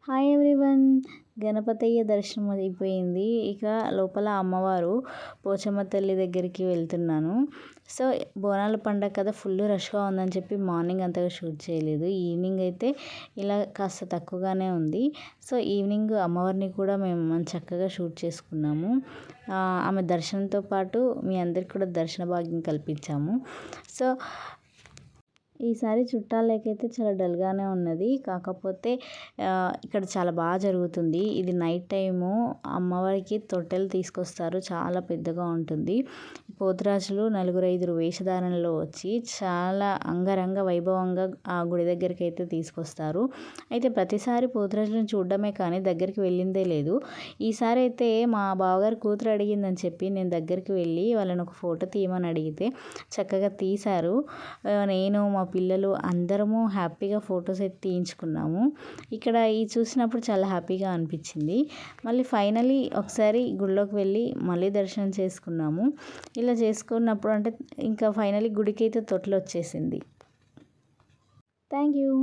Hi everyone. గణపతయ్య దర్శనం అయిపోయింది. ఇక లోపల అమ్మవారు పోచమ్మ తల్లి దగ్గరికి వెళ్తున్నాను. సో బోనాల పండగ కదా, ఫుల్ రష్గా ఉందని చెప్పి మార్నింగ్ అంతగా షూట్ చేయలేదు. ఈవినింగ్ అయితే ఇలా కాస్త తక్కువగానే ఉంది. సో ఈవినింగ్ అమ్మవారిని కూడా మేము చక్కగా షూట్ చేసుకున్నాము. ఆమె దర్శనంతో పాటు మీ అందరికి కూడా దర్శన భాగ్యం కల్పించాము. సో ఈసారి చుట్టాలకైతే చాలా డల్గానే ఉన్నది. కాకపోతే ఇక్కడ చాలా బాగా జరుగుతుంది. ఇది నైట్ టైము అమ్మవారికి తొట్టెలు తీసుకొస్తారు, చాలా పెద్దగా ఉంటుంది. పోతురాజులు 4-5 వేషధారణలో వచ్చి చాలా అంగరంగ వైభవంగా ఆ గుడి దగ్గరికి అయితే తీసుకొస్తారు. అయితే ప్రతిసారి పోతురాజులను చూడడమే కానీ దగ్గరికి వెళ్ళిందే లేదు. ఈసారి అయితే మా బావగారు కూతురు అడిగిందని చెప్పి నేను దగ్గరికి వెళ్ళి వాళ్ళని ఒక ఫోటో తీయమని అడిగితే చక్కగా తీశారు. నేను మా పిల్లలు అందరము హ్యాపీగా ఫొటోస్ అయితే తీయించుకున్నాము. ఇక్కడ ఇది చూసినప్పుడు చాలా హ్యాపీగా అనిపించింది. మళ్ళీ ఫైనలీ ఒకసారి గుడిలోకి వెళ్ళి మళ్ళీ దర్శనం చేసుకున్నాము. ఇలా చేసుకున్నప్పుడు అంటే ఇంకా ఫైనలీ గుడికి అయితే తొట్టెలు వచ్చేసింది. Thank you.